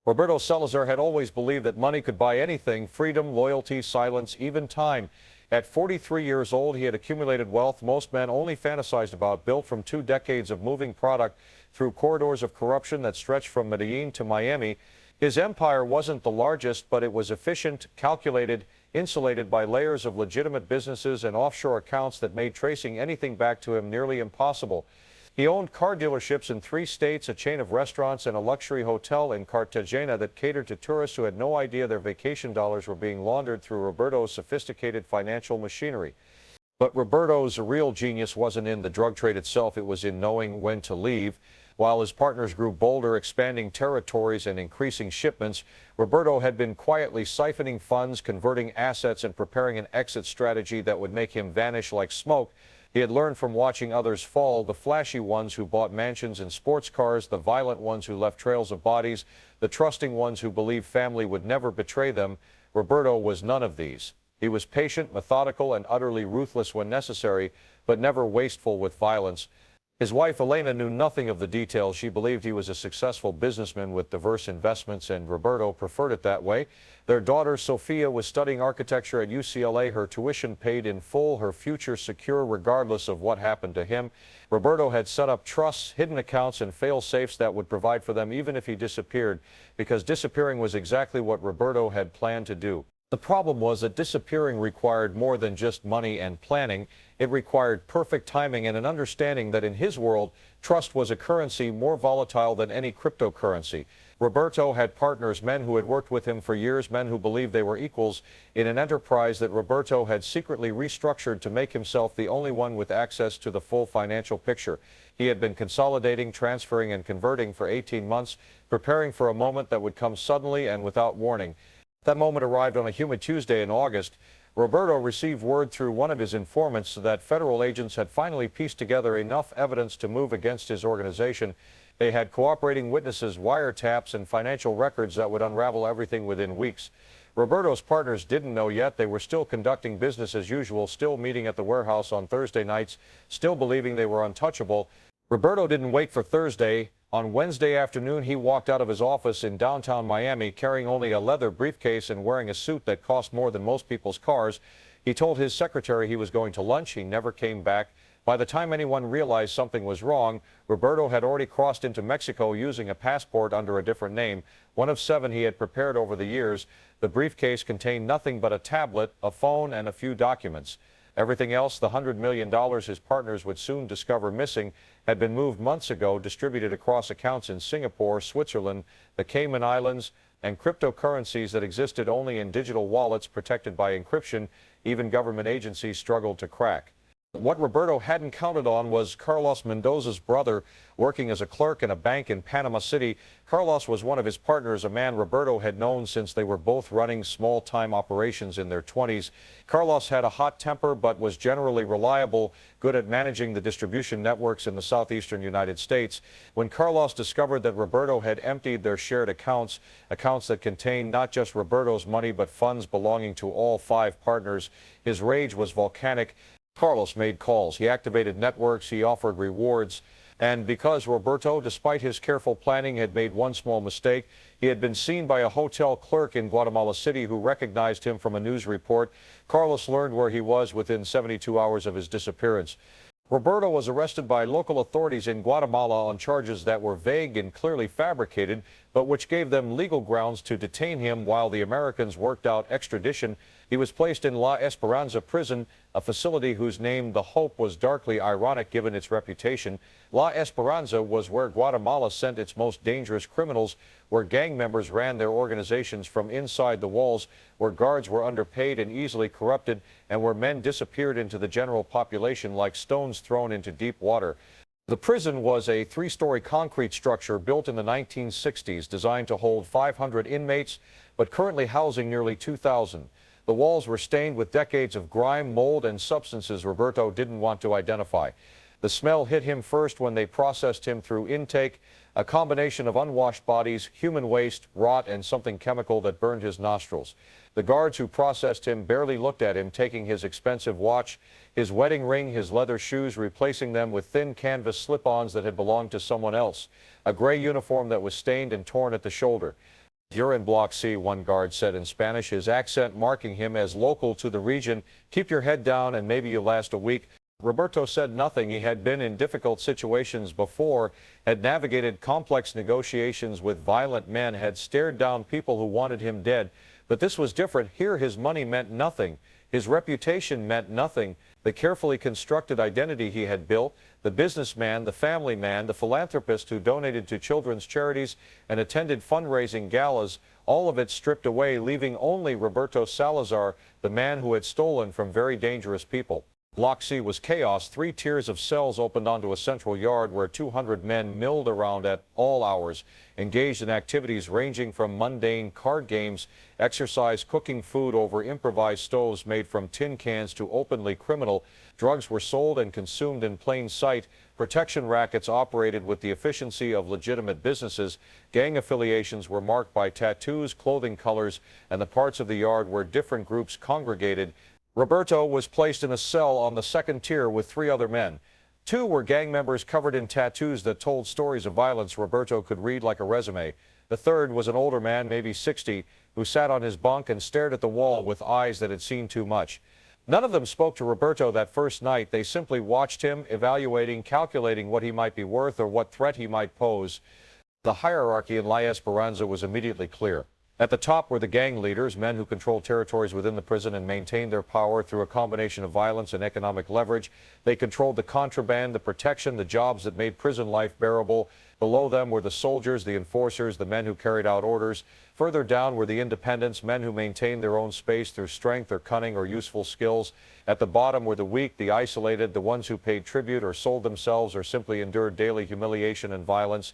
Roberto Salazar had always believed that money could buy anything: freedom, loyalty, silence, even time. At 43 years old, he had accumulated wealth most men only fantasized about, built from 2 decades of moving product through corridors of corruption that stretched from Medellin to Miami. His empire wasn't the largest, but it was efficient, calculated, insulated by layers of legitimate businesses and offshore accounts that made tracing anything back to him nearly impossible. He owned car dealerships in 3 states, a chain of restaurants, and a luxury hotel in Cartagena that catered to tourists who had no idea their vacation dollars were being laundered through Roberto's sophisticated financial machinery. But Roberto's real genius wasn't in the drug trade itself, it was in knowing when to leave. While his partners grew bolder, expanding territories and increasing shipments, Roberto had been quietly siphoning funds, converting assets, and preparing an exit strategy that would make him vanish like smoke. He had learned from watching others fall: the flashy ones who bought mansions and sports cars, the violent ones who left trails of bodies, the trusting ones who believed family would never betray them. Roberto was none of these. He was patient, methodical, and utterly ruthless when necessary, but never wasteful with violence. His wife, Elena, knew nothing of the details. She believed he was a successful businessman with diverse investments, and Roberto preferred it that way. Their daughter, Sophia, was studying architecture at UCLA, her tuition paid in full, her future secure regardless of what happened to him. Roberto had set up trusts, hidden accounts, and fail-safes that would provide for them even if he disappeared, because disappearing was exactly what Roberto had planned to do. The problem was that disappearing required more than just money and planning. It required perfect timing and an understanding that in his world, trust was a currency more volatile than any cryptocurrency. Roberto had partners, men who had worked with him for years, men who believed they were equals in an enterprise that Roberto had secretly restructured to make himself the only one with access to the full financial picture. He had been consolidating, transferring, and converting for 18 months, preparing for a moment that would come suddenly and without warning. That moment arrived on a humid Tuesday in August. Roberto received word through one of his informants that federal agents had finally pieced together enough evidence to move against his organization. They had cooperating witnesses, wiretaps, and financial records that would unravel everything within weeks. Roberto's partners didn't know yet. They were still conducting business as usual, still meeting at the warehouse on Thursday nights, still believing they were untouchable. Roberto didn't wait for Thursday. On Wednesday afternoon, he walked out of his office in downtown Miami carrying only a leather briefcase and wearing a suit that cost more than most people's cars. He told his secretary he was going to lunch. He never came back. By the time anyone realized something was wrong, Roberto had already crossed into Mexico using a passport under a different name, one of 7 he had prepared over the years. The briefcase contained nothing but a tablet, a phone, and a few documents. Everything else, the $100 million his partners would soon discover missing, had been moved months ago, distributed across accounts in Singapore, Switzerland, the Cayman Islands, and cryptocurrencies that existed only in digital wallets protected by encryption even government agencies struggled to crack. What Roberto hadn't counted on was Carlos Mendoza's brother, working as a clerk in a bank in Panama City. Carlos was one of his partners, a man Roberto had known since they were both running small-time operations in their 20s. Carlos had a hot temper but was generally reliable, good at managing the distribution networks in the southeastern United States. When Carlos discovered that Roberto had emptied their shared accounts, accounts that contained not just Roberto's money but funds belonging to all 5 partners, his rage was volcanic. Carlos made calls, he activated networks, he offered rewards, and because Roberto, despite his careful planning, had made one small mistake, he had been seen by a hotel clerk in Guatemala City who recognized him from a news report. Carlos learned where he was within 72 hours of his disappearance. Roberto was arrested by local authorities in Guatemala on charges that were vague and clearly fabricated, but which gave them legal grounds to detain him while the Americans worked out extradition. He was placed in La Esperanza prison, a facility whose name, The Hope, was darkly ironic given its reputation. La Esperanza was where Guatemala sent its most dangerous criminals, where gang members ran their organizations from inside the walls, where guards were underpaid and easily corrupted, and where men disappeared into the general population like stones thrown into deep water. The prison was a 3-story concrete structure built in the 1960s, designed to hold 500 inmates, but currently housing nearly 2,000. The walls were stained with decades of grime, mold, and substances Roberto didn't want to identify. The smell hit him first when they processed him through intake, a combination of unwashed bodies, human waste, rot, and something chemical that burned his nostrils. The guards who processed him barely looked at him, taking his expensive watch, his wedding ring, his leather shoes, replacing them with thin canvas slip-ons that had belonged to someone else, a gray uniform that was stained and torn at the shoulder. "You're in Block C," one guard said in Spanish, his accent marking him as local to the region. "Keep your head down and maybe you'll last a week." Roberto said nothing. He had been in difficult situations before, had navigated complex negotiations with violent men, had stared down people who wanted him dead. But this was different. Here his money meant nothing. His reputation meant nothing. The carefully constructed identity he had built, the businessman, the family man, the philanthropist who donated to children's charities and attended fundraising galas, all of it stripped away, leaving only Roberto Salazar, the man who had stolen from very dangerous people. Block C was chaos. 3 tiers of cells opened onto a central yard where 200 men milled around at all hours, engaged in activities ranging from mundane card games, exercise, cooking food over improvised stoves made from tin cans, to openly criminal. Drugs were sold and consumed in plain sight. Protection rackets operated with the efficiency of legitimate businesses. Gang affiliations were marked by tattoos, clothing colors, and the parts of the yard where different groups congregated. Roberto was placed in a cell on the 2nd tier with 3 other men. 2 were gang members covered in tattoos that told stories of violence Roberto could read like a resume. The 3rd was an older man, maybe 60, who sat on his bunk and stared at the wall with eyes that had seen too much. None of them spoke to Roberto that first night. They simply watched him, evaluating, calculating what he might be worth or what threat he might pose. The hierarchy in La Esperanza was immediately clear. At the top were the gang leaders, men who controlled territories within the prison and maintained their power through a combination of violence and economic leverage. They controlled the contraband, the protection, the jobs that made prison life bearable. Below them were the soldiers, the enforcers, the men who carried out orders. Further down were the independents, men who maintained their own space through strength or cunning or useful skills. At the bottom were the weak, the isolated, the ones who paid tribute or sold themselves or simply endured daily humiliation and violence.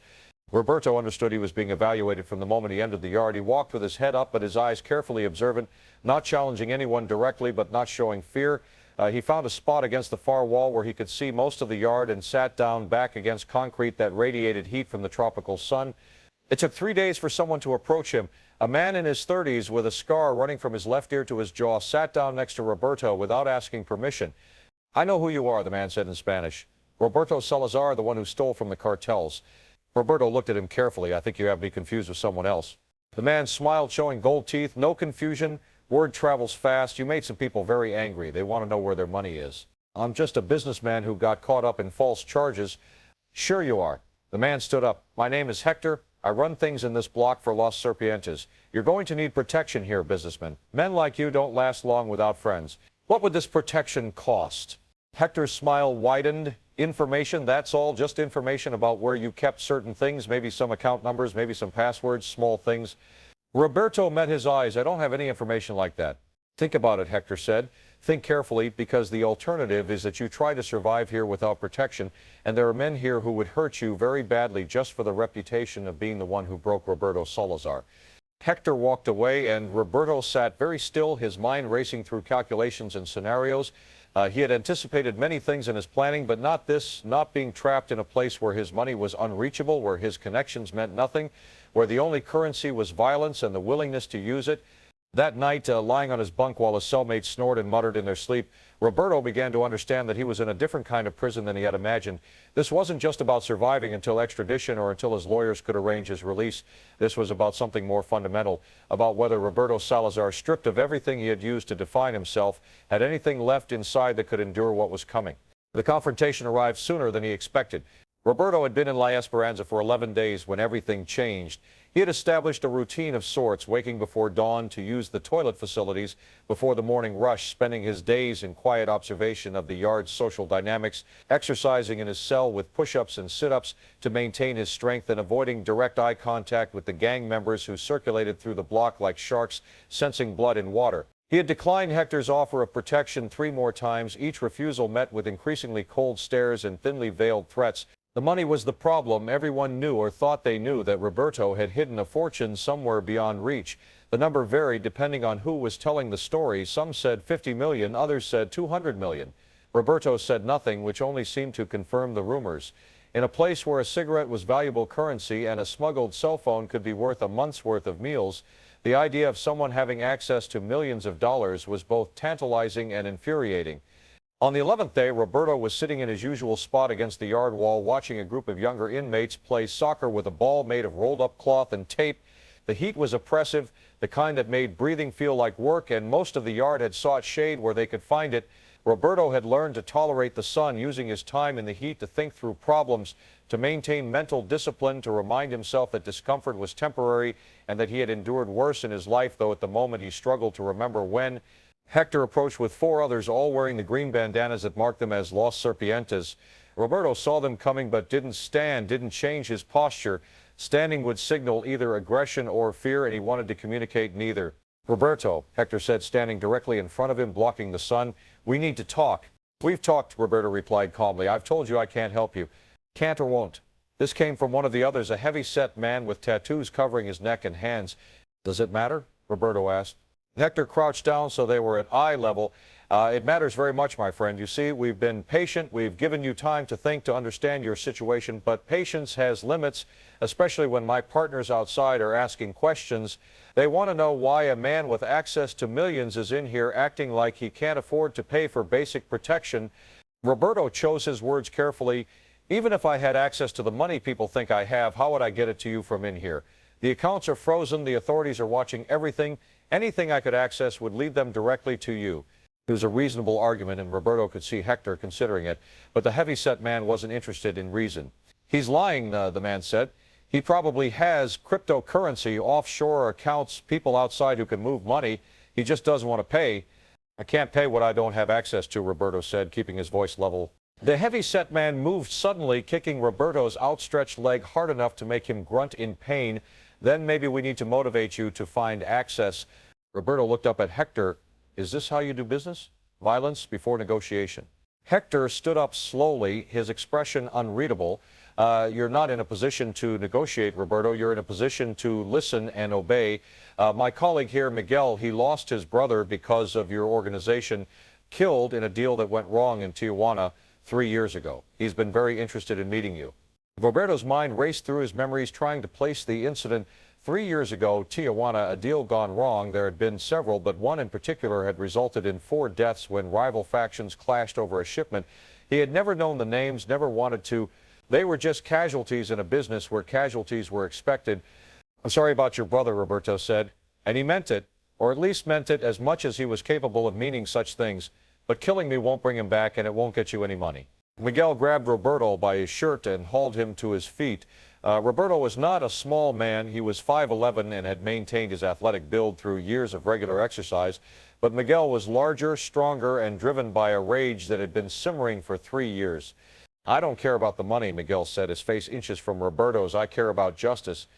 Roberto understood he was being evaluated from the moment he entered the yard. He walked with his head up, but his eyes carefully observant, not challenging anyone directly, but not showing fear. He found a spot against the far wall where he could see most of the yard and sat down back against concrete that radiated heat from the tropical sun. It took 3 days for someone to approach him. A man in his 30s with a scar running from his left ear to his jaw sat down next to Roberto without asking permission. "I know who you are," the man said in Spanish. "Roberto Salazar, the one who stole from the cartels." Roberto looked at him carefully. "I think you have me confused with someone else." The man smiled, showing gold teeth. "No confusion. Word travels fast. You made some people very angry. They want to know where their money is." "I'm just a businessman who got caught up in false charges." "Sure you are." The man stood up. "My name is Hector. I run things in this block for Los Serpientes. You're going to need protection here, businessman. Men like you don't last long without friends. What would this protection cost?" Hector's smile widened. "Information, that's all. Just information about where you kept certain things, maybe some account numbers, maybe some passwords, small things." Roberto met his eyes. "I don't have any information like that." "Think about it," Hector said. "Think carefully, because the alternative is that you try to survive here without protection, and there are men here who would hurt you very badly just for the reputation of being the one who broke Roberto Salazar." Hector walked away, and Roberto sat very still, his mind racing through calculations and scenarios. He had anticipated many things in his planning, but not this, not being trapped in a place where his money was unreachable, where his connections meant nothing, where the only currency was violence and the willingness to use it. That night, lying on his bunk while his cellmates snored and muttered in their sleep, Roberto began to understand that he was in a different kind of prison than he had imagined. This wasn't just about surviving until extradition or until his lawyers could arrange his release. This was about something more fundamental, about whether Roberto Salazar, stripped of everything he had used to define himself, had anything left inside that could endure what was coming. The confrontation arrived sooner than he expected. Roberto had been in La Esperanza for 11 days when everything changed. He had established a routine of sorts, waking before dawn to use the toilet facilities before the morning rush, spending his days in quiet observation of the yard's social dynamics, exercising in his cell with push-ups and sit-ups to maintain his strength, and avoiding direct eye contact with the gang members who circulated through the block like sharks sensing blood in water. He had declined Hector's offer of protection 3 more times, each refusal met with increasingly cold stares and thinly veiled threats. The money was the problem. Everyone knew or thought they knew that Roberto had hidden a fortune somewhere beyond reach. The number varied depending on who was telling the story. Some said 50 million, others said 200 million. Roberto said nothing, which only seemed to confirm the rumors. In a place where a cigarette was valuable currency and a smuggled cell phone could be worth a month's worth of meals, the idea of someone having access to millions of dollars was both tantalizing and infuriating. On the 11th day, Roberto was sitting in his usual spot against the yard wall, watching a group of younger inmates play soccer with a ball made of rolled-up cloth and tape. The heat was oppressive, the kind that made breathing feel like work, and most of the yard had sought shade where they could find it. Roberto had learned to tolerate the sun, using his time in the heat to think through problems, to maintain mental discipline, to remind himself that discomfort was temporary and that he had endured worse in his life, though at the moment he struggled to remember when. Hector approached with 4 others, all wearing the green bandanas that marked them as Los Serpientes. Roberto saw them coming but didn't stand, didn't change his posture. Standing would signal either aggression or fear, and he wanted to communicate neither. Roberto, Hector said, standing directly in front of him, blocking the sun. We need to talk. We've talked, Roberto replied calmly. I've told you I can't help you. Can't or won't. This came from one of the others, a heavy-set man with tattoos covering his neck and hands. Does it matter? Roberto asked. Hector crouched down so they were at eye level. It matters very much, my friend. You see, we've been patient. We've given you time to think, to understand your situation, but patience has limits, especially when my partners outside are asking questions. They want to know why a man with access to millions is in here acting like he can't afford to pay for basic protection. Roberto chose his words carefully. Even if I had access to the money people think I have, how would I get it to you from in here? The accounts are frozen. The authorities are watching everything. Anything I could access would lead them directly to you. It was a reasonable argument, and Roberto could see Hector considering it, but the heavy-set man wasn't interested in reason. He's lying, the man said. He probably has cryptocurrency, offshore accounts, people outside who can move money. He just doesn't want to pay. I can't pay what I don't have access to, Roberto said, keeping his voice level. The heavy-set man moved suddenly, kicking Roberto's outstretched leg hard enough to make him grunt in pain. Then maybe we need to motivate you to find access. Roberto looked up at Hector. Is this how you do business? Violence before negotiation. Hector stood up slowly, his expression unreadable. You're not in a position to negotiate, Roberto. You're in a position to listen and obey. My colleague here, Miguel, he lost his brother because of your organization, killed in a deal that went wrong in Tijuana 3 years ago. He's been very interested in meeting you. Roberto's mind raced through his memories, trying to place the incident. 3 years ago, Tijuana, a deal gone wrong. There had been several, but one in particular had resulted in 4 deaths when rival factions clashed over a shipment. He had never known the names, never wanted to. They were just casualties in a business where casualties were expected. I'm sorry about your brother, Roberto said. And he meant it, or at least meant it as much as he was capable of meaning such things. But killing me won't bring him back, and it won't get you any money. Miguel grabbed Roberto by his shirt and hauled him to his feet. Roberto was not a small man. He was 5'11" and had maintained his athletic build through years of regular exercise. But Miguel was larger, stronger, and driven by a rage that had been simmering for 3 years. I don't care about the money, Miguel said, his face inches from Roberto's. I care about justice.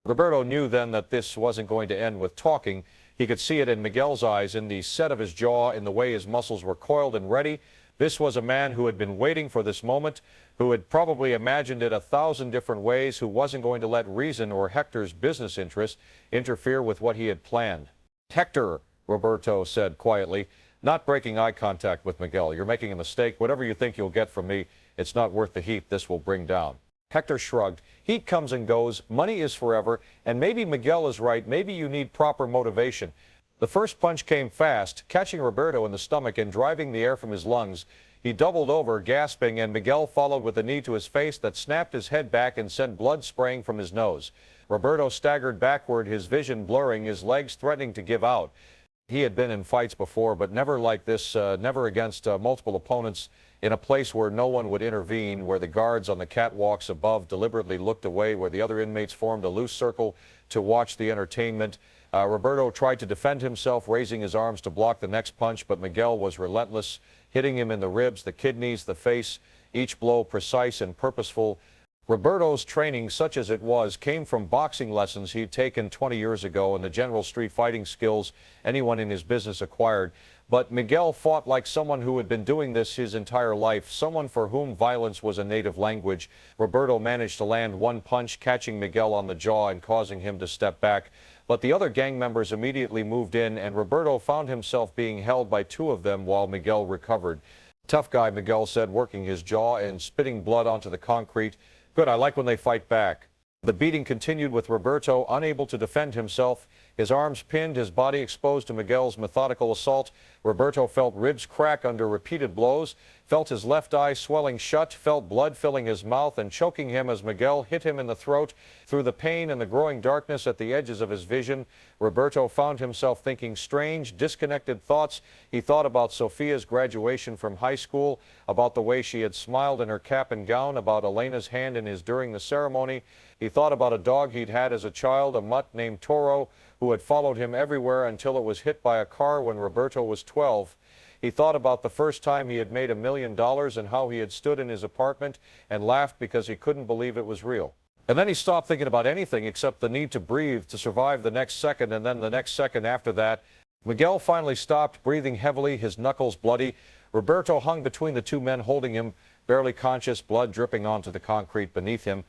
Roberto knew then that this wasn't going to end with talking. He could see it in Miguel's eyes, in the set of his jaw, in the way his muscles were coiled and ready. This was a man who had been waiting for this moment, who had probably imagined it 1,000 different ways, who wasn't going to let reason or Hector's business interests interfere with what he had planned. Hector, Roberto said quietly, not breaking eye contact with Miguel. You're making a mistake. Whatever you think you'll get from me, it's not worth the heat this will bring down. Hector shrugged. Heat comes and goes. Money is forever. And maybe Miguel is right. Maybe you need proper motivation. The first punch came fast, catching Roberto in the stomach and driving the air from his lungs. He doubled over, gasping, and Miguel followed with a knee to his face that snapped his head back and sent blood spraying from his nose. Roberto staggered backward, his vision blurring, his legs threatening to give out. He had been in fights before, but never like this, never against multiple opponents, in a place where no one would intervene, where the guards on the catwalks above deliberately looked away, where the other inmates formed a loose circle to watch the entertainment. Roberto tried to defend himself, raising his arms to block the next punch, but Miguel was relentless, hitting him in the ribs, the kidneys, the face, each blow precise and purposeful. Roberto's training, such as it was, came from boxing lessons he'd taken 20 years ago and the general street fighting skills anyone in his business acquired. But Miguel fought like someone who had been doing this his entire life, someone for whom violence was a native language. Roberto managed to land one punch, catching Miguel on the jaw and causing him to step back. But the other gang members immediately moved in, and Roberto found himself being held by 2 of them while Miguel recovered. Tough guy, Miguel said, working his jaw and spitting blood onto the concrete. Good, I like when they fight back. The beating continued with Roberto unable to defend himself, his arms pinned, his body exposed to Miguel's methodical assault. Roberto felt ribs crack under repeated blows. felt his left eye swelling shut, felt blood filling his mouth and choking him as Miguel hit him in the throat. Through the pain and the growing darkness at the edges of his vision, Roberto found himself thinking strange, disconnected thoughts. He thought about Sofia's graduation from high school, about the way she had smiled in her cap and gown, about Elena's hand in his during the ceremony. He thought about a dog he'd had as a child, a mutt named Toro, who had followed him everywhere until it was hit by a car when Roberto was 12. He thought about the first time he had made $1 million and how he had stood in his apartment and laughed because he couldn't believe it was real. And then he stopped thinking about anything except the need to breathe to survive the next second, and then the next second after that. Miguel finally stopped, breathing heavily, his knuckles bloody. Roberto hung between the two men holding him, barely conscious, blood dripping onto the concrete beneath him.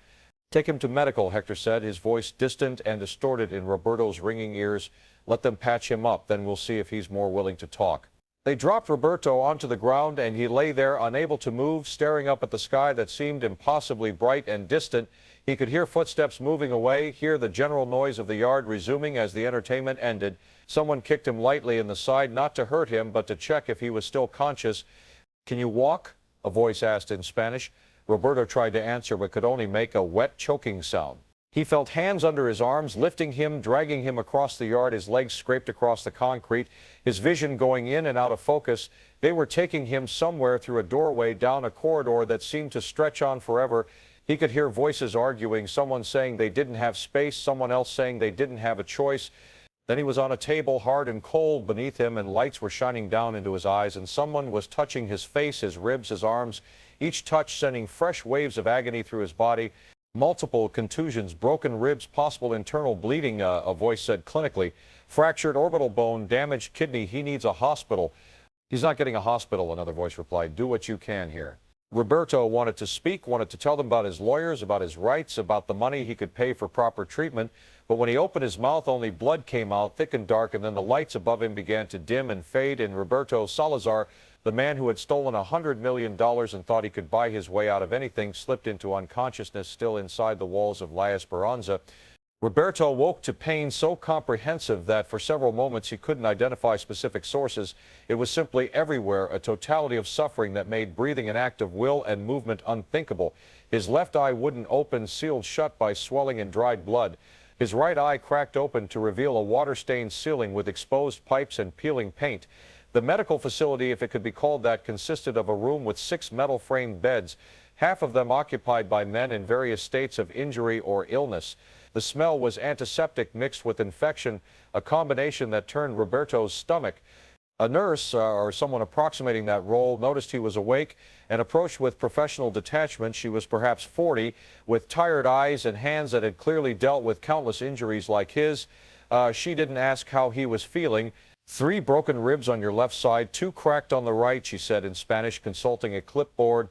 "Take him to medical," Hector said, his voice distant and distorted in Roberto's ringing ears. "Let them patch him up, then we'll see if he's more willing to talk." They dropped Roberto onto the ground, and he lay there unable to move, staring up at the sky that seemed impossibly bright and distant. He could hear footsteps moving away, hear the general noise of the yard resuming as the entertainment ended. Someone kicked him lightly in the side, not to hurt him, but to check if he was still conscious. "Can you walk?" a voice asked in Spanish. Roberto tried to answer, but could only make a wet, choking sound. He felt hands under his arms, lifting him, dragging him across the yard, his legs scraped across the concrete, his vision going in and out of focus. They were taking him somewhere through a doorway, down a corridor that seemed to stretch on forever. He could hear voices arguing, someone saying they didn't have space, someone else saying they didn't have a choice. Then he was on a table, hard and cold beneath him, and lights were shining down into his eyes, and someone was touching his face, his ribs, his arms, each touch sending fresh waves of agony through his body. Multiple contusions, broken ribs, possible internal bleeding, a voice said clinically. Fractured orbital bone, damaged kidney, he needs a hospital. "He's not getting a hospital," another voice replied. "Do what you can here." Roberto wanted to speak, wanted to tell them about his lawyers, about his rights, about the money he could pay for proper treatment. But when he opened his mouth, only blood came out, thick and dark, and then the lights above him began to dim and fade, and Roberto Salazar, the man who had stolen $100 million and thought he could buy his way out of anything, slipped into unconsciousness still inside the walls of La Esperanza. Roberto woke to pain so comprehensive that for several moments he couldn't identify specific sources. It was simply everywhere, a totality of suffering that made breathing an act of will and movement unthinkable. His left eye wouldn't open, sealed shut by swelling and dried blood. His right eye cracked open to reveal a water-stained ceiling with exposed pipes and peeling paint. The medical facility, if it could be called that, consisted of a room with 6 metal-framed beds, half of them occupied by men in various states of injury or illness. The smell was antiseptic mixed with infection, a combination that turned Roberto's stomach. A nurse, or someone approximating that role, noticed he was awake and approached with professional detachment. She was perhaps 40, with tired eyes and hands that had clearly dealt with countless injuries like his. She didn't ask how he was feeling. 3 broken ribs on your left side, 2 cracked on the right, she said in Spanish, consulting a clipboard.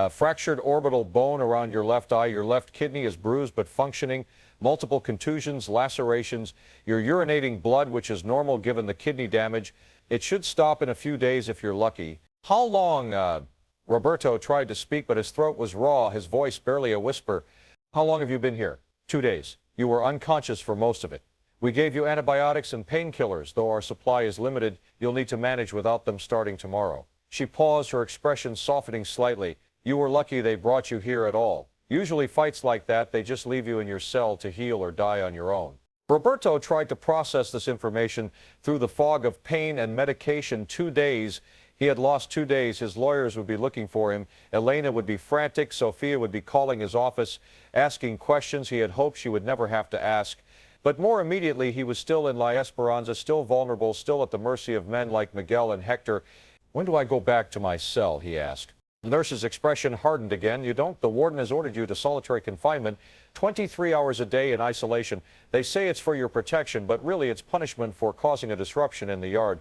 Fractured orbital bone around your left eye. Your left kidney is bruised but functioning. Multiple contusions, lacerations. You're urinating blood, which is normal given the kidney damage. It should stop in a few days if you're lucky. How long? Roberto tried to speak, but his throat was raw, his voice barely a whisper. How long have you been here? 2 days. You were unconscious for most of it. We gave you antibiotics and painkillers. Though our supply is limited, you'll need to manage without them starting tomorrow. She paused, her expression softening slightly. You were lucky they brought you here at all. Usually fights like that, they just leave you in your cell to heal or die on your own. Roberto tried to process this information through the fog of pain and medication. 2 days. He had lost 2 days. His lawyers would be looking for him. Elena would be frantic. Sofia would be calling his office, asking questions he had hoped she would never have to ask. But more immediately, he was still in La Esperanza, still vulnerable, still at the mercy of men like Miguel and Hector. When do I go back to my cell, he asked. The nurse's expression hardened again. You don't. The warden has ordered you to solitary confinement, 23 hours a day in isolation. They say it's for your protection, but really it's punishment for causing a disruption in the yard.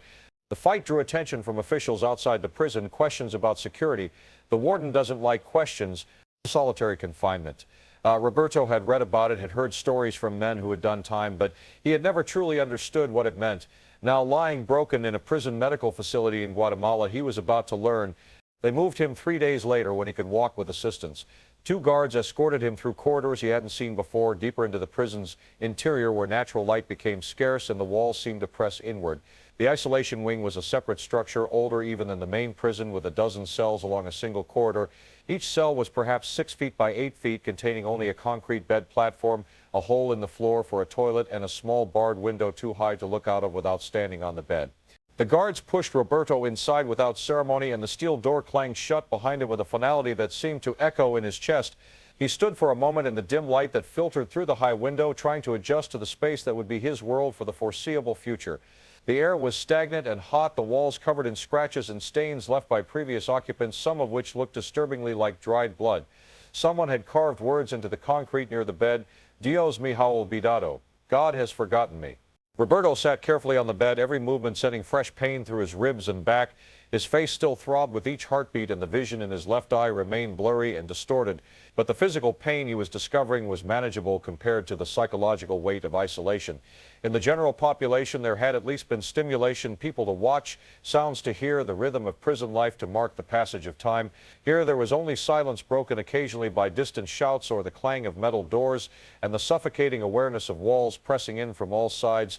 The fight drew attention from officials outside the prison, questions about security. The warden doesn't like questions. Solitary confinement. Roberto had read about it, had heard stories from men who had done time, but he had never truly understood what it meant. Now, lying broken in a prison medical facility in Guatemala, he was about to learn. They moved him 3 days later when he could walk with assistance. Two guards escorted him through corridors he hadn't seen before, deeper into the prison's interior where natural light became scarce and the walls seemed to press inward. The isolation wing was a separate structure, older even than the main prison, with a dozen cells along a single corridor. Each cell was perhaps 6 feet by 8 feet, containing only a concrete bed platform, a hole in the floor for a toilet, and a small barred window too high to look out of without standing on the bed. The guards pushed Roberto inside without ceremony, and the steel door clanged shut behind him with a finality that seemed to echo in his chest. He stood for a moment in the dim light that filtered through the high window, trying to adjust to the space that would be his world for the foreseeable future. The air was stagnant and hot, the walls covered in scratches and stains left by previous occupants, some of which looked disturbingly like dried blood. Someone had carved words into the concrete near the bed, "Dios me ha olvidado," God has forgotten me. Roberto sat carefully on the bed, every movement sending fresh pain through his ribs and back. His face still throbbed with each heartbeat, and the vision in his left eye remained blurry and distorted. But the physical pain he was discovering was manageable compared to the psychological weight of isolation. In the general population, there had at least been stimulation, people to watch, sounds to hear, the rhythm of prison life to mark the passage of time. Here there was only silence, broken occasionally by distant shouts or the clang of metal doors, and the suffocating awareness of walls pressing in from all sides.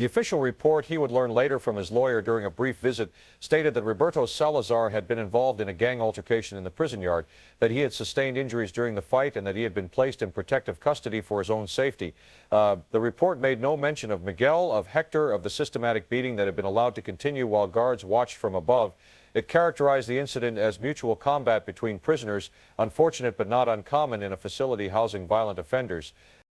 The official report, he would learn later from his lawyer during a brief visit, stated that Roberto Salazar had been involved in a gang altercation in the prison yard, that he had sustained injuries during the fight, and that he had been placed in protective custody for his own safety. The report made no mention of Miguel, of Hector, of the systematic beating that had been allowed to continue while guards watched from above. It characterized the incident as mutual combat between prisoners, unfortunate but not uncommon in a facility housing violent offenders.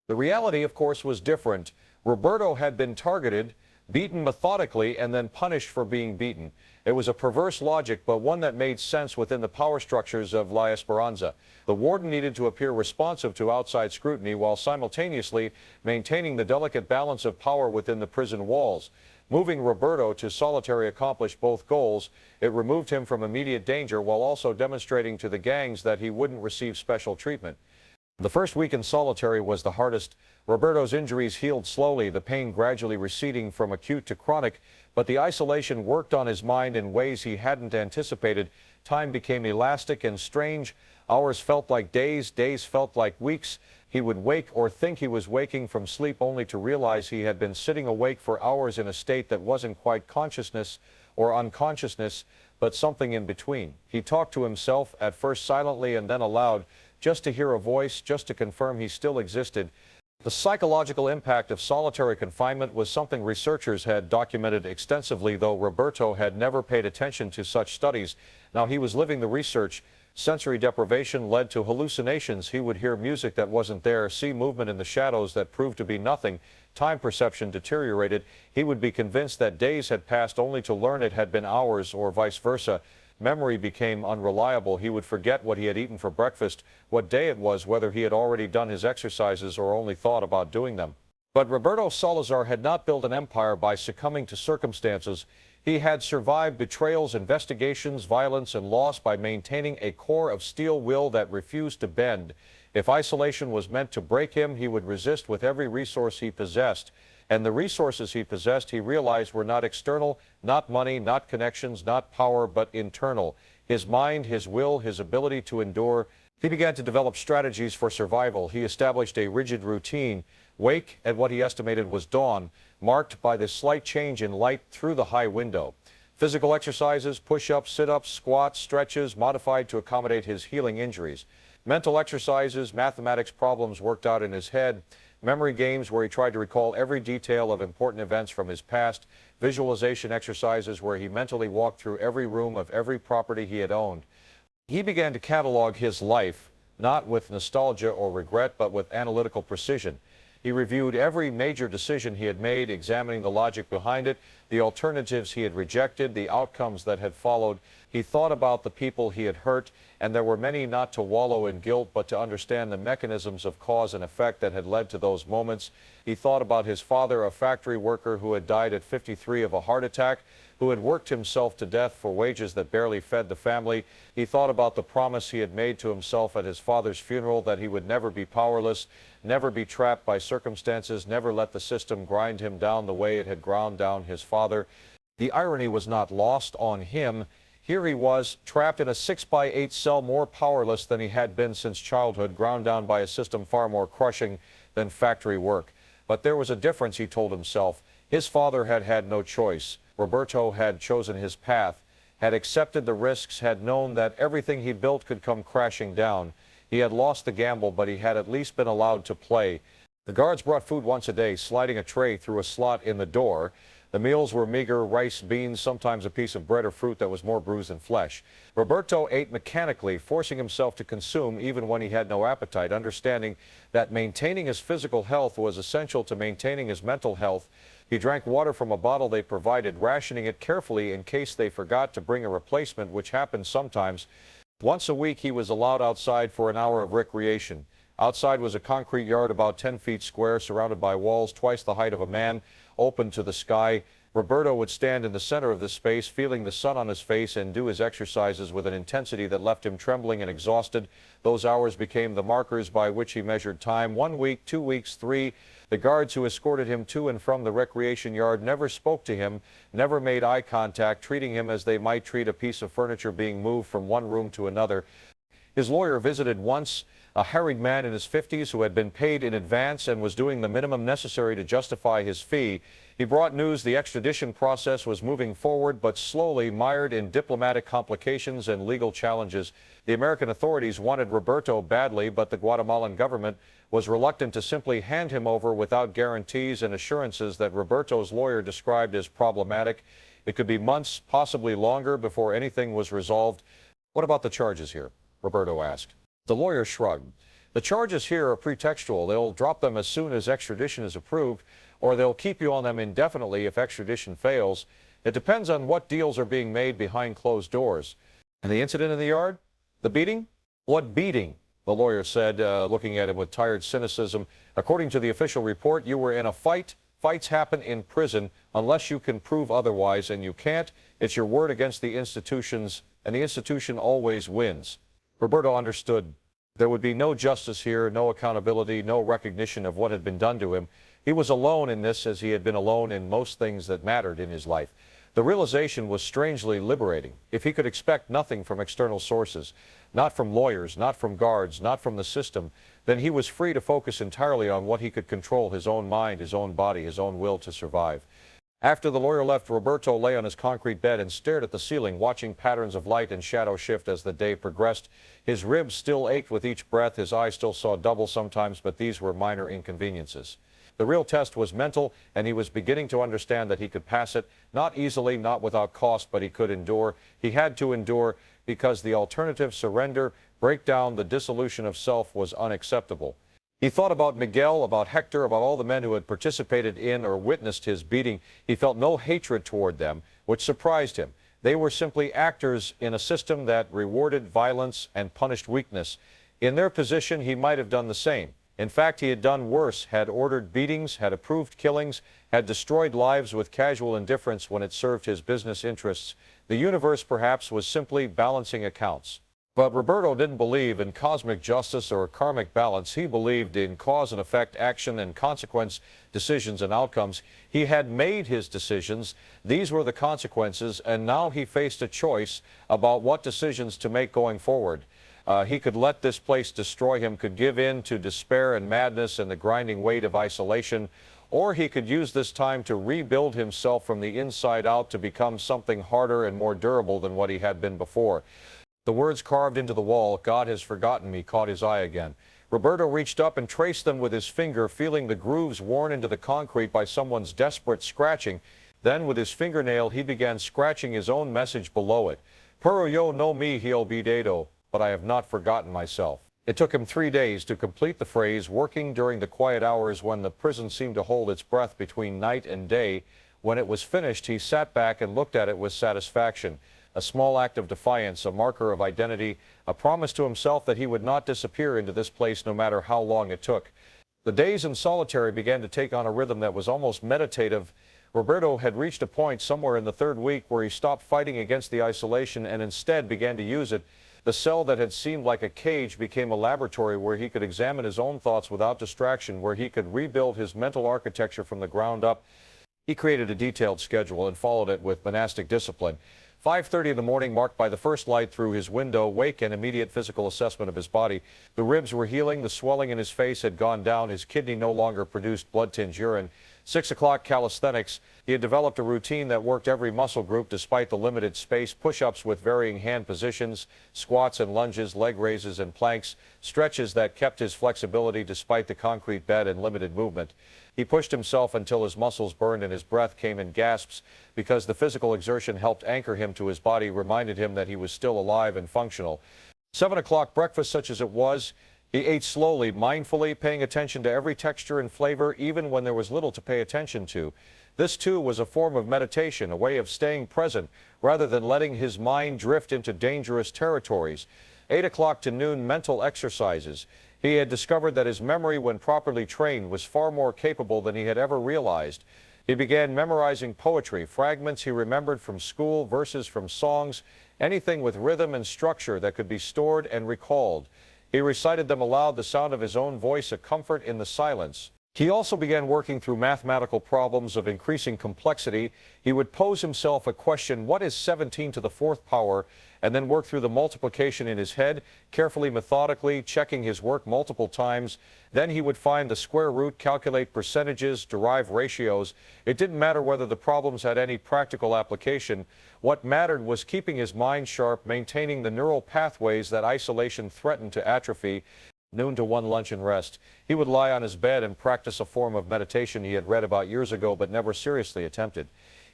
The reality, of course, was different. Roberto had been targeted, beaten methodically, and then punished for being beaten. It was a perverse logic, but one that made sense within the power structures of La Esperanza. The warden needed to appear responsive to outside scrutiny while simultaneously maintaining the delicate balance of power within the prison walls. Moving Roberto to solitary accomplished both goals. It removed him from immediate danger while also demonstrating to the gangs that he wouldn't receive special treatment. The first week in solitary was the hardest. Roberto's injuries healed slowly, the pain gradually receding from acute to chronic, but the isolation worked on his mind in ways he hadn't anticipated. Time became elastic and strange. Hours felt like days, days felt like weeks. He would wake or think he was waking from sleep only to realize he had been sitting awake for hours in a state that wasn't quite consciousness or unconsciousness, but something in between. He talked to himself, at first silently and then aloud, just to hear a voice, just to confirm he still existed. The psychological impact of solitary confinement was something researchers had documented extensively, though Roberto had never paid attention to such studies. Now he was living the research. Sensory deprivation led to hallucinations. He would hear music that wasn't there, see movement in the shadows that proved to be nothing. Time perception deteriorated. He would be convinced that days had passed only to learn it had been hours, or vice versa. Memory became unreliable. He would forget what he had eaten for breakfast, what day it was, whether he had already done his exercises or only thought about doing them. But Roberto Salazar had not built an empire by succumbing to circumstances. He had survived betrayals, investigations, violence, and loss by maintaining a core of steel will that refused to bend. If isolation was meant to break him, he would resist with every resource he possessed. And the resources he possessed, he realized, were not external, not money, not connections, not power, but internal. His mind, his will, his ability to endure. He began to develop strategies for survival. He established a rigid routine. Wake at what he estimated was dawn, marked by the slight change in light through the high window. Physical exercises, push-ups, sit-ups, squats, stretches, modified to accommodate his healing injuries. Mental exercises, mathematics problems worked out in his head. Memory games where he tried to recall every detail of important events from his past. Visualization exercises where he mentally walked through every room of every property he had owned. He began to catalog his life, not with nostalgia or regret, but with analytical precision. He reviewed every major decision he had made, examining the logic behind it, the alternatives he had rejected, the outcomes that had followed. He thought about the people he had hurt, and there were many not to wallow in guilt, but to understand the mechanisms of cause and effect that had led to those moments. He thought about his father, a factory worker who had died at 53 of a heart attack, who had worked himself to death for wages that barely fed the family. He thought about the promise he had made to himself at his father's funeral that he would never be powerless, never be trapped by circumstances, never let the system grind him down the way it had ground down his father. The irony was not lost on him. Here he was, trapped in a 6x8 cell, more powerless than he had been since childhood, ground down by a system far more crushing than factory work. But there was a difference, he told himself. His father had had no choice. Roberto had chosen his path, had accepted the risks, had known that everything he built could come crashing down. He had lost the gamble, but he had at least been allowed to play. The guards brought food once a day, sliding a tray through a slot in the door. The meals were meager: rice, beans, sometimes a piece of bread or fruit that was more bruised than flesh. Roberto ate mechanically, forcing himself to consume even when he had no appetite, understanding that maintaining his physical health was essential to maintaining his mental health. He drank water from a bottle they provided, rationing it carefully in case they forgot to bring a replacement, which happened sometimes. Once a week, he was allowed outside for an hour of recreation. Outside was a concrete yard about 10 feet square, surrounded by walls twice the height of a man, open to the sky. Roberto would stand in the center of this space, feeling the sun on his face, and do his exercises with an intensity that left him trembling and exhausted. Those hours became the markers by which he measured time. 1 week, 2 weeks, 3. The guards who escorted him to and from the recreation yard never spoke to him, never made eye contact, treating him as they might treat a piece of furniture being moved from one room to another. His lawyer visited once, a harried man in his 50s who had been paid in advance and was doing the minimum necessary to justify his fee. He brought news the extradition process was moving forward, but slowly, mired in diplomatic complications and legal challenges. The American authorities wanted Roberto badly, but the Guatemalan government was reluctant to simply hand him over without guarantees and assurances that Roberto's lawyer described as problematic. It could be months, possibly longer, before anything was resolved. "What about the charges here?" Roberto asked. The lawyer shrugged. "The charges here are pretextual. They'll drop them as soon as extradition is approved, or they'll keep you on them indefinitely if extradition fails. It depends on what deals are being made behind closed doors." "And the incident in the yard? The beating?" "What beating?" the lawyer said, looking at him with tired cynicism. "According to the official report, you were in a fight. Fights happen in prison unless you can prove otherwise, and you can't. It's your word against the institutions, and the institution always wins." Roberto understood. There would be no justice here, no accountability, no recognition of what had been done to him. He was alone in this, as he had been alone in most things that mattered in his life. The realization was strangely liberating. If he could expect nothing from external sources, not from lawyers, not from guards, not from the system, then he was free to focus entirely on what he could control: his own mind, his own body, his own will to survive. After the lawyer left, Roberto lay on his concrete bed and stared at the ceiling, watching patterns of light and shadow shift as the day progressed. His ribs still ached with each breath. His eyes still saw double sometimes, but these were minor inconveniences. The real test was mental, and he was beginning to understand that he could pass it. Not easily, not without cost, but he could endure. He had to endure because the alternative, surrender, breakdown, the dissolution of self, was unacceptable. He thought about Miguel, about Hector, about all the men who had participated in or witnessed his beating. He felt no hatred toward them, which surprised him. They were simply actors in a system that rewarded violence and punished weakness. In their position, he might have done the same. In fact, he had done worse, had ordered beatings, had approved killings, had destroyed lives with casual indifference when it served his business interests. The universe, perhaps, was simply balancing accounts. But Roberto didn't believe in cosmic justice or karmic balance. He believed in cause and effect, action and consequence, decisions and outcomes. He had made his decisions. These were the consequences, and now he faced a choice about what decisions to make going forward. He could let this place destroy him, could give in to despair and madness and the grinding weight of isolation, or he could use this time to rebuild himself from the inside out to become something harder and more durable than what he had been before. The words carved into the wall, "God has forgotten me," caught his eye again. Roberto reached up and traced them with his finger, feeling the grooves worn into the concrete by someone's desperate scratching. Then, with his fingernail, he began scratching his own message below it. "Pero yo no me he olvidado," but I have not forgotten myself. It took him 3 days to complete the phrase, working during the quiet hours when the prison seemed to hold its breath between night and day. When it was finished, he sat back and looked at it with satisfaction. A small act of defiance, a marker of identity, a promise to himself that he would not disappear into this place no matter how long it took. The days in solitary began to take on a rhythm that was almost meditative. Roberto had reached a point somewhere in the 3rd week where he stopped fighting against the isolation and instead began to use it. The cell that had seemed like a cage became a laboratory where he could examine his own thoughts without distraction, where he could rebuild his mental architecture from the ground up. He created a detailed schedule and followed it with monastic discipline. 5:30 in the morning, marked by the first light through his window, wake and immediate physical assessment of his body. The ribs were healing, the swelling in his face had gone down, his kidney no longer produced blood-tinged urine. 6 o'clock, calisthenics. He had developed a routine that worked every muscle group despite the limited space, push-ups with varying hand positions, squats and lunges, leg raises and planks, stretches that kept his flexibility despite the concrete bed and limited movement. He pushed himself until his muscles burned and his breath came in gasps because the physical exertion helped anchor him to his body, reminded him that he was still alive and functional. 7 o'clock, breakfast such as it was. He ate slowly, mindfully, paying attention to every texture and flavor, even when there was little to pay attention to. This, too, was a form of meditation, a way of staying present rather than letting his mind drift into dangerous territories. 8 o'clock to noon, mental exercises. He had discovered that his memory, when properly trained, was far more capable than he had ever realized. He began memorizing poetry, fragments he remembered from school, verses from songs, anything with rhythm and structure that could be stored and recalled. He recited them aloud, the sound of his own voice a comfort in the silence. He also began working through mathematical problems of increasing complexity. He would pose himself a question, what is 17 to the fourth power, and then work through the multiplication in his head, carefully, methodically, checking his work multiple times. Then he would find the square root, calculate percentages, derive ratios. It didn't matter whether the problems had any practical application. What mattered was keeping his mind sharp, maintaining the neural pathways that isolation threatened to atrophy. Noon to 1, lunch and rest. He would lie on his bed and practice a form of meditation he had read about years ago but never seriously attempted.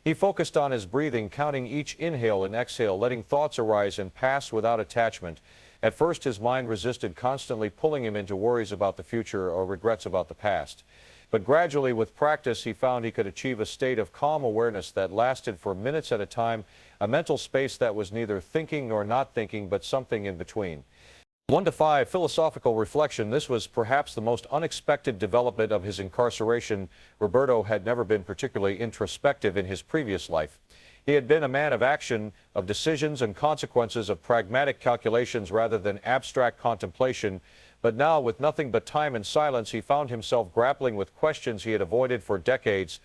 He focused on his breathing, counting each inhale and exhale, letting thoughts arise and pass without attachment. At first, his mind resisted, constantly pulling him into worries about the future or regrets about the past. But gradually, with practice, he found he could achieve a state of calm awareness that lasted for minutes at a time, a mental space that was neither thinking nor not thinking, but something in between. 1 to 5, philosophical reflection. This was perhaps the most unexpected development of his incarceration. Roberto had never been particularly introspective in his previous life. He had been a man of action, of decisions and consequences, of pragmatic calculations rather than abstract contemplation. But now, with nothing but time and silence, he found himself grappling with questions he had avoided for decades.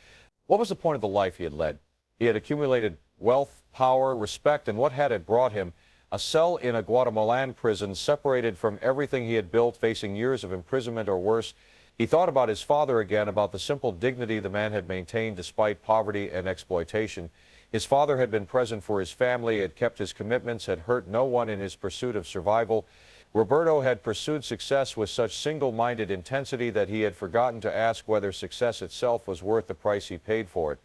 What was the point of the life he had led? He had accumulated wealth, power, respect, and what had it brought him? A cell in a Guatemalan prison, separated from everything he had built, facing years of imprisonment or worse. He thought about his father again, about the simple dignity the man had maintained despite poverty and exploitation. His father had been present for his family, had kept his commitments, had hurt no one in his pursuit of survival. Roberto had pursued success with such single-minded intensity that he had forgotten to ask whether success itself was worth the price he paid for it.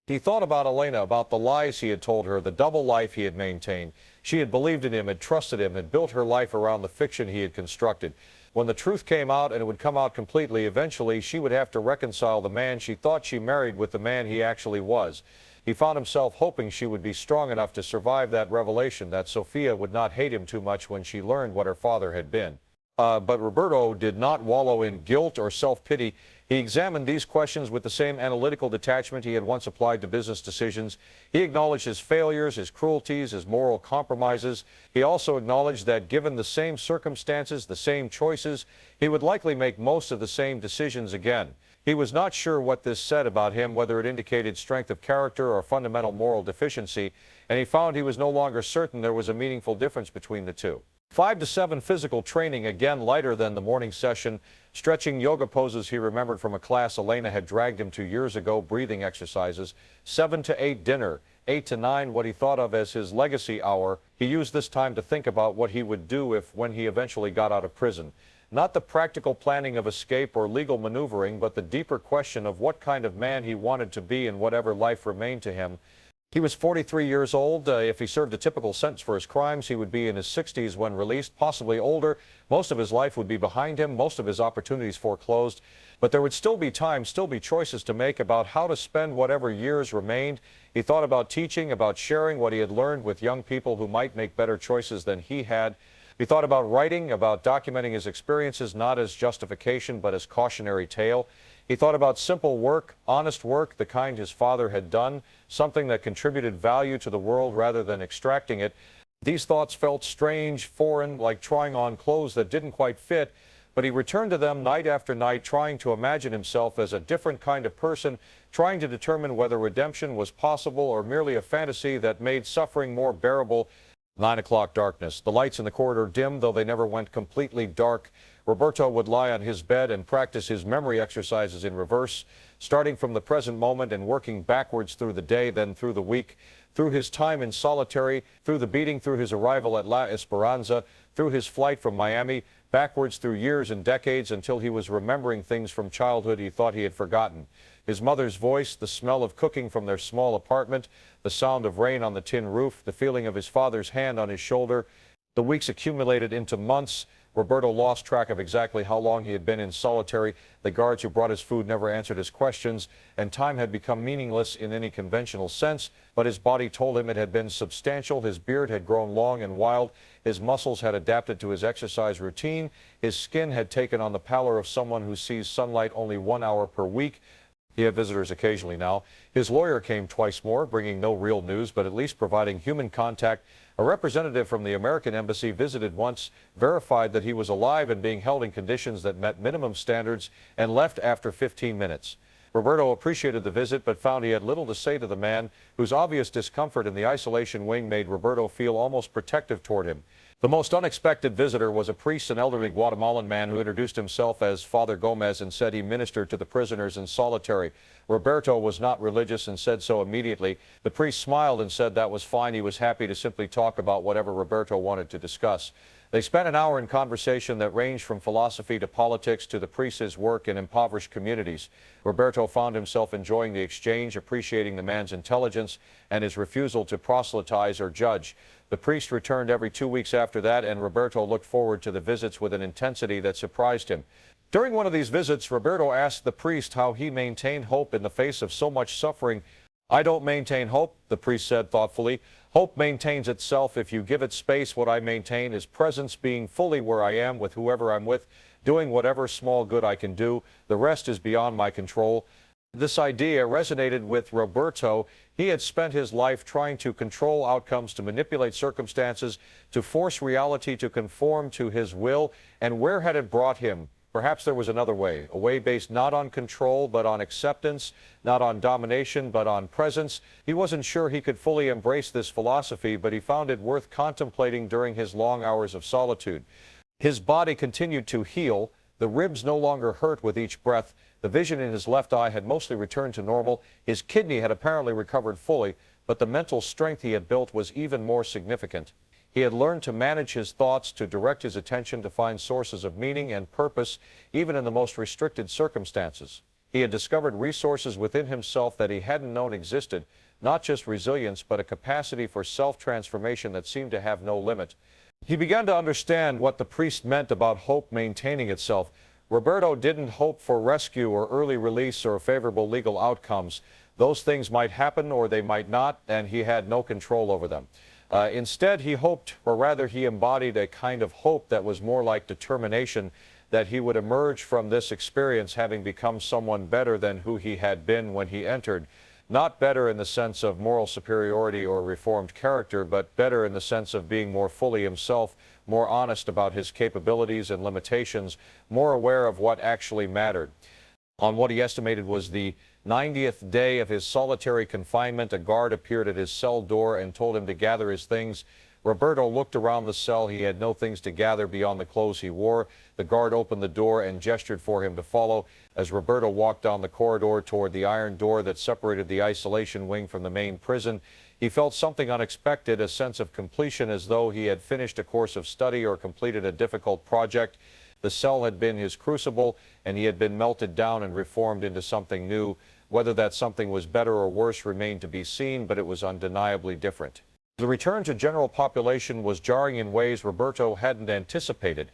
He thought about Elena, about the lies he had told her, the double life he had maintained. She had believed in him, had trusted him, had built her life around the fiction he had constructed. When the truth came out, and it would come out completely, eventually she would have to reconcile the man she thought she married with the man he actually was. He found himself hoping she would be strong enough to survive that revelation, that Sofia would not hate him too much when she learned what her father had been. But Roberto did not wallow in guilt or self-pity. He examined these questions with the same analytical detachment he had once applied to business decisions. He acknowledged his failures, his cruelties, his moral compromises. He also acknowledged that given the same circumstances, the same choices, he would likely make most of the same decisions again. He was not sure what this said about him, whether it indicated strength of character or fundamental moral deficiency, and he found he was no longer certain there was a meaningful difference between the two. 5 to 7, physical training, again lighter than the morning session. Stretching, yoga poses he remembered from a class Elena had dragged him to years ago, breathing exercises. 7 to 8, dinner. 8 to 9, what he thought of as his legacy hour. He used this time to think about what he would do when he eventually got out of prison. Not the practical planning of escape or legal maneuvering, but the deeper question of what kind of man he wanted to be in whatever life remained to him. He was 43 years old. If he served a typical sentence for his crimes, he would be in his 60s when released, possibly older. Most of his life would be behind him, most of his opportunities foreclosed. But there would still be time, still be choices to make about how to spend whatever years remained. He thought about teaching, about sharing what he had learned with young people who might make better choices than he had. He thought about writing, about documenting his experiences, not as justification, but as cautionary tale. He thought about simple work, honest work, the kind his father had done, something that contributed value to the world rather than extracting it. These thoughts felt strange, foreign, like trying on clothes that didn't quite fit, but he returned to them night after night, trying to imagine himself as a different kind of person, trying to determine whether redemption was possible or merely a fantasy that made suffering more bearable. 9 o'clock darkness. The lights in the corridor dimmed, though they never went completely dark. Roberto would lie on his bed and practice his memory exercises in reverse, starting from the present moment and working backwards through the day, then through the week, through his time in solitary, through the beating, through his arrival at La Esperanza, through his flight from Miami, backwards through years and decades until he was remembering things from childhood he thought he had forgotten. His mother's voice, the smell of cooking from their small apartment, the sound of rain on the tin roof, the feeling of his father's hand on his shoulder. The weeks accumulated into months. Roberto lost track of exactly how long he had been in solitary. The guards who brought his food never answered his questions, and time had become meaningless in any conventional sense, but his body told him it had been substantial. His beard had grown long and wild. His muscles had adapted to his exercise routine. His skin had taken on the pallor of someone who sees sunlight only 1 hour per week. He had visitors occasionally now. His lawyer came twice more, bringing no real news, but at least providing human contact. A representative from the American embassy visited once, verified that he was alive and being held in conditions that met minimum standards, and left after 15 minutes. Roberto appreciated the visit, but found he had little to say to the man, whose obvious discomfort in the isolation wing made Roberto feel almost protective toward him. The most unexpected visitor was a priest, an elderly Guatemalan man who introduced himself as Father Gomez and said he ministered to the prisoners in solitary. Roberto was not religious and said so immediately. The priest smiled and said that was fine. He was happy to simply talk about whatever Roberto wanted to discuss. They spent an hour in conversation that ranged from philosophy to politics to the priest's work in impoverished communities. Roberto found himself enjoying the exchange, appreciating the man's intelligence and his refusal to proselytize or judge. The priest returned every 2 weeks after that, and Roberto looked forward to the visits with an intensity that surprised him. During one of these visits, Roberto asked the priest how he maintained hope in the face of so much suffering. "I don't maintain hope," the priest said thoughtfully. "Hope maintains itself if you give it space. What I maintain is presence, being fully where I am with whoever I'm with, doing whatever small good I can do. The rest is beyond my control." This idea resonated with Roberto. He had spent his life trying to control outcomes, to manipulate circumstances, to force reality to conform to his will. And where had it brought him? Perhaps there was another way, a way based not on control, but on acceptance, not on domination, but on presence. He wasn't sure he could fully embrace this philosophy, but he found it worth contemplating during his long hours of solitude. His body continued to heal. The ribs no longer hurt with each breath. The vision in his left eye had mostly returned to normal. His kidney had apparently recovered fully, but the mental strength he had built was even more significant. He had learned to manage his thoughts, to direct his attention, to find sources of meaning and purpose, even in the most restricted circumstances. He had discovered resources within himself that he hadn't known existed, not just resilience, but a capacity for self-transformation that seemed to have no limit. He began to understand what the priest meant about hope maintaining itself. Roberto didn't hope for rescue or early release or favorable legal outcomes. Those things might happen or they might not, and he had no control over them. Instead, he hoped, or rather he embodied a kind of hope that was more like determination, that he would emerge from this experience having become someone better than who he had been when he entered. Not better in the sense of moral superiority or reformed character, but better in the sense of being more fully himself, more honest about his capabilities and limitations, more aware of what actually mattered. On what he estimated was the 90th day of his solitary confinement, a guard appeared at his cell door and told him to gather his things. Roberto looked around the cell. He had no things to gather beyond the clothes he wore. The guard opened the door and gestured for him to follow. As Roberto walked down the corridor toward the iron door that separated the isolation wing from the main prison, he felt something unexpected, a sense of completion, as though he had finished a course of study or completed a difficult project. The cell had been his crucible, and he had been melted down and reformed into something new. Whether that something was better or worse remained to be seen, but it was undeniably different. The return to general population was jarring in ways Roberto hadn't anticipated.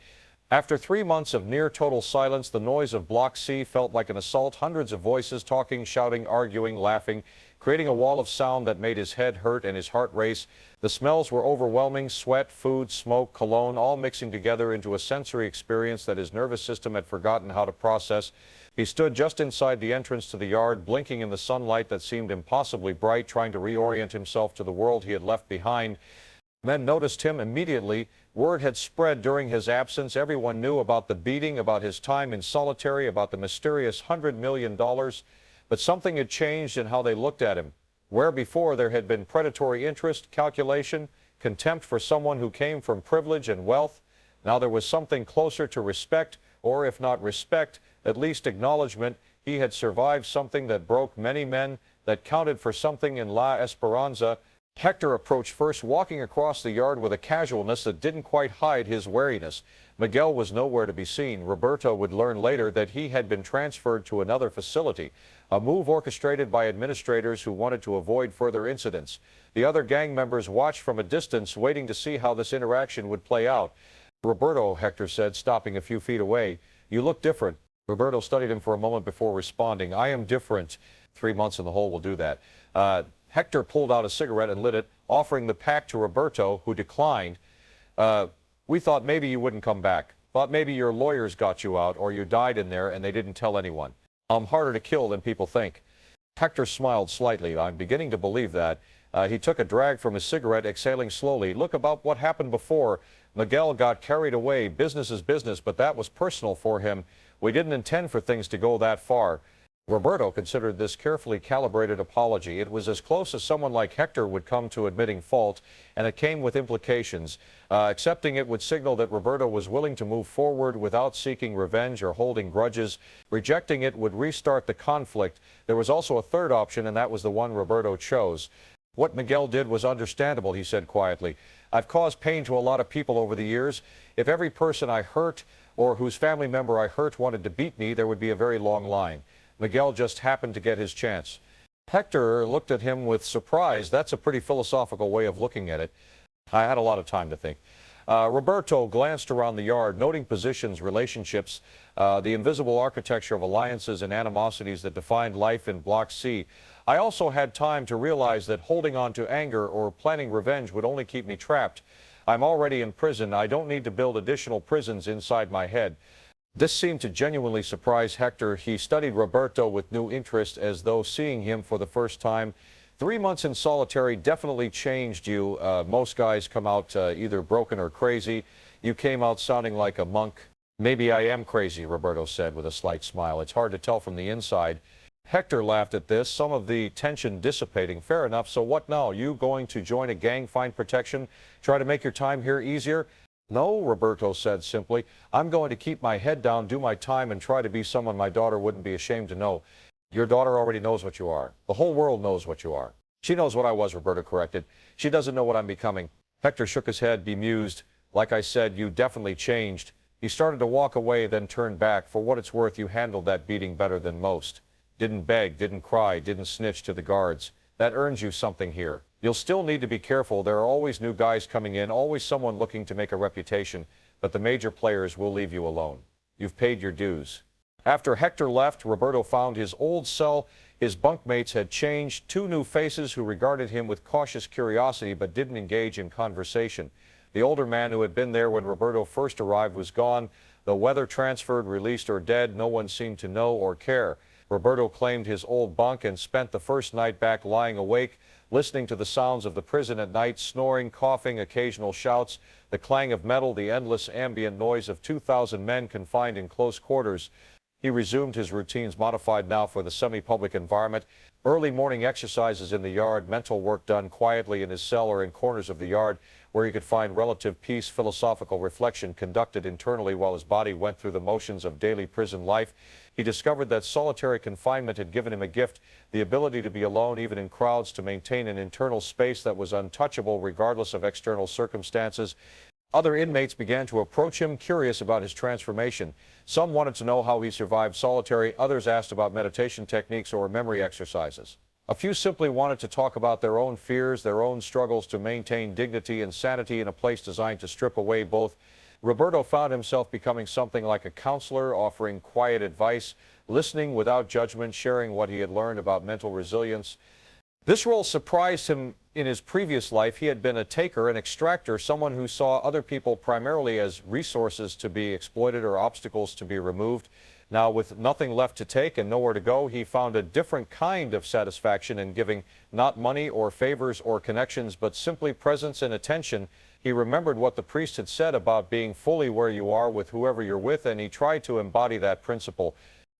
After 3 months of near total silence, the noise of Block C felt like an assault. Hundreds of voices talking, shouting, arguing, laughing, creating a wall of sound that made his head hurt and his heart race. The smells were overwhelming: sweat, food, smoke, cologne, all mixing together into a sensory experience that his nervous system had forgotten how to process. He stood just inside the entrance to the yard, blinking in the sunlight that seemed impossibly bright, trying to reorient himself to the world he had left behind. Men noticed him immediately. Word had spread during his absence. Everyone knew about the beating, about his time in solitary, about the mysterious $100 million. But something had changed in how they looked at him. Where before there had been predatory interest, calculation, contempt for someone who came from privilege and wealth, now there was something closer to respect, or if not respect, at least acknowledgement. He had survived something that broke many men, that counted for something in La Esperanza. Hector approached first, walking across the yard with a casualness that didn't quite hide his wariness. Miguel was nowhere to be seen. Roberto would learn later that he had been transferred to another facility, a move orchestrated by administrators who wanted to avoid further incidents. The other gang members watched from a distance, waiting to see how this interaction would play out. Roberto, Hector said, stopping a few feet away. You look different. Roberto studied him for a moment before responding. I am different. 3 months in the hole will do that. Hector pulled out a cigarette and lit it, offering the pack to Roberto, who declined. We thought maybe you wouldn't come back. Thought maybe your lawyers got you out, or you died in there and they didn't tell anyone. I'm harder to kill than people think. Hector smiled slightly. I'm beginning to believe that. He took a drag from his cigarette, exhaling slowly. Look, about what happened before. Miguel got carried away. Business is business, but that was personal for him. We didn't intend for things to go that far. Roberto considered this carefully calibrated apology. It was as close as someone like Hector would come to admitting fault, and it came with implications. Accepting it would signal that Roberto was willing to move forward without seeking revenge or holding grudges. Rejecting it would restart the conflict. There was also a third option, and that was the one Roberto chose. What Miguel did was understandable, he said quietly. I've caused pain to a lot of people over the years. If every person I hurt or whose family member I hurt wanted to beat me, there would be a very long line. Miguel just happened to get his chance. Hector looked at him with surprise. That's a pretty philosophical way of looking at it. I had a lot of time to think. Roberto glanced around the yard, noting positions, relationships, the invisible architecture of alliances and animosities that defined life in Block C. I also had time to realize that holding on to anger or planning revenge would only keep me trapped. I'm already in prison. I don't need to build additional prisons inside my head. This seemed to genuinely surprise Hector. He studied Roberto with new interest, as though seeing him for the first time. 3 months in solitary definitely changed you. Most guys come out either broken or crazy. You came out sounding like a monk. Maybe I am crazy, Roberto said with a slight smile. It's hard to tell from the inside. Hector laughed at this, some of the tension dissipating. Fair enough. So what now? You going to join a gang, find protection, try to make your time here easier? No, Roberto said simply. I'm going to keep my head down, do my time, and try to be someone my daughter wouldn't be ashamed to know. Your daughter already knows what you are. The whole world knows what you are. She knows what I was, Roberto corrected. She doesn't know what I'm becoming. Hector shook his head, bemused. Like I said, you definitely changed. He started to walk away, then turned back. For what it's worth, you handled that beating better than most. Didn't beg, didn't cry, didn't snitch to the guards. That earns you something here. You'll still need to be careful. There are always new guys coming in, always someone looking to make a reputation, but the major players will leave you alone. You've paid your dues. After Hector left, Roberto found his old cell. His bunkmates had changed. 2 new faces who regarded him with cautious curiosity but didn't engage in conversation. The older man who had been there when Roberto first arrived was gone. Though whether transferred, released, or dead, no one seemed to know or care. Roberto claimed his old bunk and spent the first night back lying awake, listening to the sounds of the prison at night, snoring, coughing, occasional shouts, the clang of metal, the endless ambient noise of 2,000 men confined in close quarters. He resumed his routines, modified now for the semi-public environment. Early morning exercises in the yard, mental work done quietly in his cell or in corners of the yard where he could find relative peace, philosophical reflection conducted internally while his body went through the motions of daily prison life. He discovered that solitary confinement had given him a gift, the ability to be alone even in crowds, to maintain an internal space that was untouchable regardless of external circumstances. Other inmates began to approach him, curious about his transformation. Some wanted to know how he survived solitary. Others asked about meditation techniques or memory exercises. A few simply wanted to talk about their own fears, their own struggles to maintain dignity and sanity in a place designed to strip away both. Roberto found himself becoming something like a counselor, offering quiet advice, listening without judgment, sharing what he had learned about mental resilience. This role surprised him. In his previous life, he had been a taker, an extractor, someone who saw other people primarily as resources to be exploited or obstacles to be removed. Now, with nothing left to take and nowhere to go, he found a different kind of satisfaction in giving, not money or favors or connections, but simply presence and attention. He remembered what the priest had said about being fully where you are with whoever you're with, and he tried to embody that principle.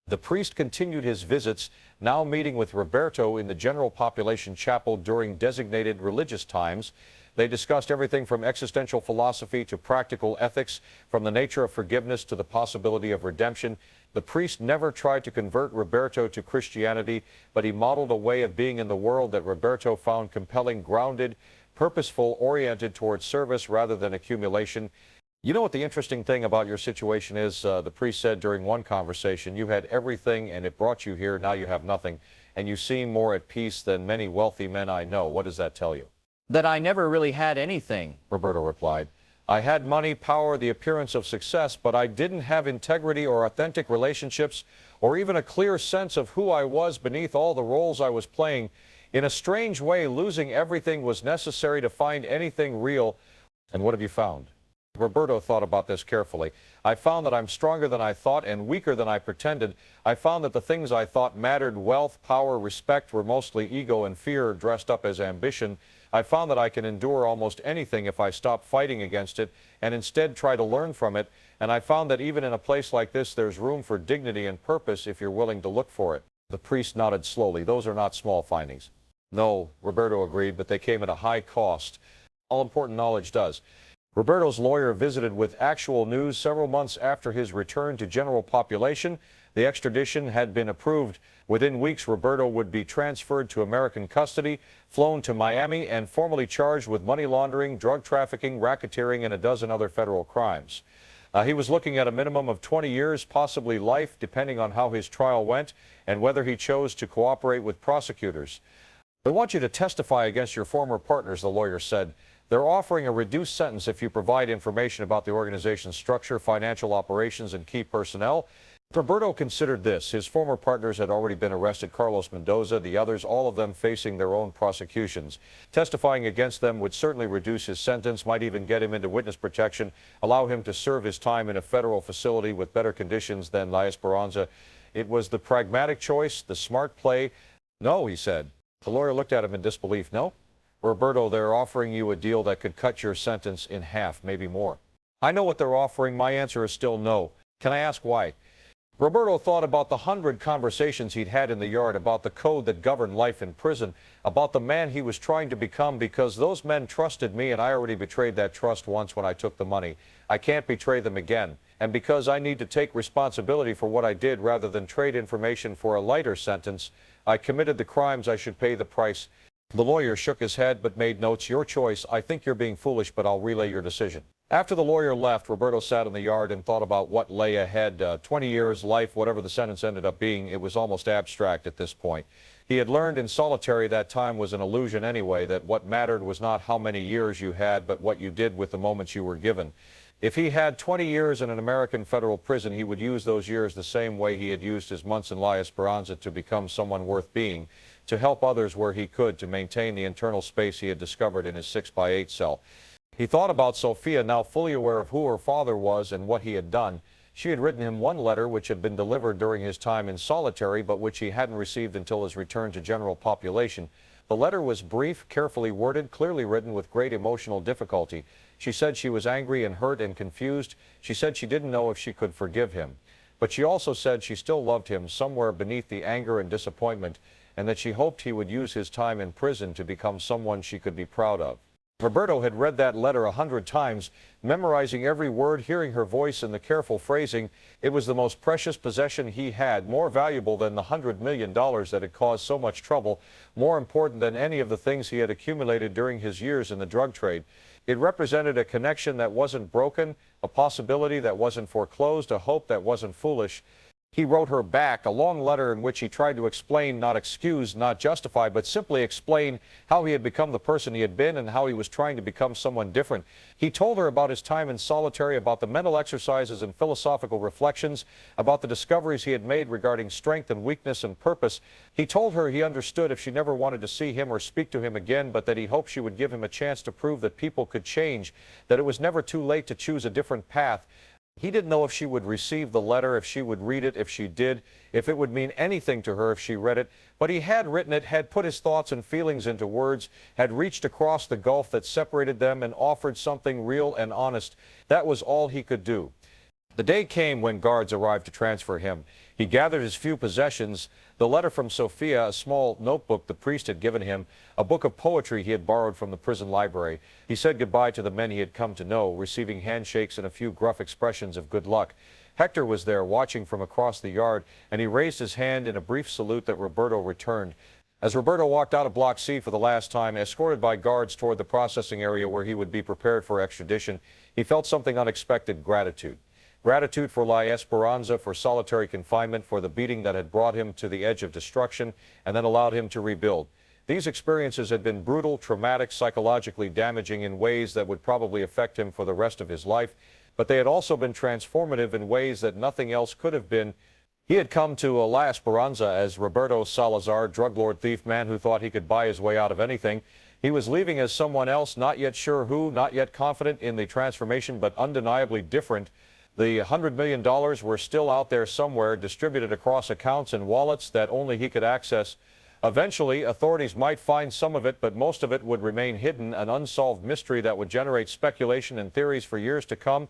The priest continued his visits, now meeting with Roberto in the general population chapel during designated religious times. They discussed everything from existential philosophy to practical ethics, from the nature of forgiveness to the possibility of redemption. The priest never tried to convert Roberto to Christianity, but he modeled a way of being in the world that Roberto found compelling, grounded, purposeful, oriented towards service rather than accumulation. You know what the interesting thing about your situation is? The priest said during one conversation, you had everything and it brought you here, now you have nothing, and you seem more at peace than many wealthy men I know. What does that tell you? That I never really had anything, Roberto replied. I had money, power, the appearance of success, but I didn't have integrity or authentic relationships or even a clear sense of who I was beneath all the roles I was playing. In a strange way, losing everything was necessary to find anything real. And what have you found? Roberto thought about this carefully. I found that I'm stronger than I thought and weaker than I pretended. I found that the things I thought mattered, wealth, power, respect, were mostly ego and fear dressed up as ambition. I found that I can endure almost anything if I stop fighting against it and instead try to learn from it. And I found that even in a place like this, there's room for dignity and purpose if you're willing to look for it. The priest nodded slowly. Those are not small findings. No, Roberto agreed, but they came at a high cost. All important knowledge does. Roberto's lawyer visited with actual news several months after his return to general population. The extradition had been approved. Within weeks, Roberto would be transferred to American custody, flown to Miami, and formally charged with money laundering, drug trafficking, racketeering, and a dozen other federal crimes. He was looking at a minimum of 20 years, possibly life, depending on how his trial went and whether he chose to cooperate with prosecutors. "I want you to testify against your former partners," the lawyer said. "They're offering a reduced sentence if you provide information about the organization's structure, financial operations, and key personnel." Roberto considered this. His former partners had already been arrested, Carlos Mendoza, the others, all of them facing their own prosecutions. Testifying against them would certainly reduce his sentence, might even get him into witness protection, allow him to serve his time in a federal facility with better conditions than La Esperanza. It was the pragmatic choice, the smart play. "No," he said. The lawyer looked at him in disbelief. "No? Roberto, they're offering you a deal that could cut your sentence in half, maybe more." "I know what they're offering. My answer is still no. Can I ask why?" Roberto thought about the 100 conversations he'd had in the yard, about the code that governed life in prison, about the man he was trying to become, because those men trusted me and I already betrayed that trust once when I took the money. I can't betray them again. And because I need to take responsibility for what I did rather than trade information for a lighter sentence, I committed the crimes. I should pay the price. The lawyer shook his head but made notes. "Your choice. I think you're being foolish, but I'll relay your decision." After the lawyer left, Roberto sat in the yard and thought about what lay ahead. 20 years, life, whatever the sentence ended up being, it was almost abstract at this point. He had learned in solitary that time was an illusion anyway, that what mattered was not how many years you had, but what you did with the moments you were given. If he had 20 years in an American federal prison, he would use those years the same way he had used his months in La Esperanza to become someone worth being, to help others where he could, to maintain the internal space he had discovered in his 6x8 cell. He thought about Sophia, now fully aware of who her father was and what he had done. She had written him one letter which had been delivered during his time in solitary, but which he hadn't received until his return to general population. The letter was brief, carefully worded, clearly written with great emotional difficulty. She said she was angry and hurt and confused. She said she didn't know if she could forgive him. But she also said she still loved him somewhere beneath the anger and disappointment, and that she hoped he would use his time in prison to become someone she could be proud of. Roberto had read that letter 100 times, memorizing every word, hearing her voice and the careful phrasing. It was the most precious possession he had, more valuable than the $100 million that had caused so much trouble, more important than any of the things he had accumulated during his years in the drug trade. It represented a connection that wasn't broken, a possibility that wasn't foreclosed, a hope that wasn't foolish. He wrote her back a long letter in which he tried to explain, not excuse, not justify, but simply explain how he had become the person he had been and how he was trying to become someone different. He told her about his time in solitary, about the mental exercises and philosophical reflections, about the discoveries he had made regarding strength and weakness and purpose. He told her he understood if she never wanted to see him or speak to him again, but that he hoped she would give him a chance to prove that people could change, that it was never too late to choose a different path. He didn't know if she would receive the letter, if she would read it, if she did, if it would mean anything to her if she read it. But he had written it, had put his thoughts and feelings into words, had reached across the gulf that separated them and offered something real and honest. That was all he could do. The day came when guards arrived to transfer him. He gathered his few possessions, the letter from Sophia, a small notebook the priest had given him, a book of poetry he had borrowed from the prison library. He said goodbye to the men he had come to know, receiving handshakes and a few gruff expressions of good luck. Hector was there, watching from across the yard, and he raised his hand in a brief salute that Roberto returned. As Roberto walked out of Block C for the last time, escorted by guards toward the processing area where he would be prepared for extradition, he felt something unexpected: gratitude. Gratitude for La Esperanza, for solitary confinement, for the beating that had brought him to the edge of destruction and then allowed him to rebuild. These experiences had been brutal, traumatic, psychologically damaging in ways that would probably affect him for the rest of his life, but they had also been transformative in ways that nothing else could have been. He had come to La Esperanza as Roberto Salazar, drug lord, thief, man who thought he could buy his way out of anything. He was leaving as someone else, not yet sure who, not yet confident in the transformation, but undeniably different. The $100 million were still out there somewhere, distributed across accounts and wallets that only he could access. Eventually, authorities might find some of it, but most of it would remain hidden, an unsolved mystery that would generate speculation and theories for years to come.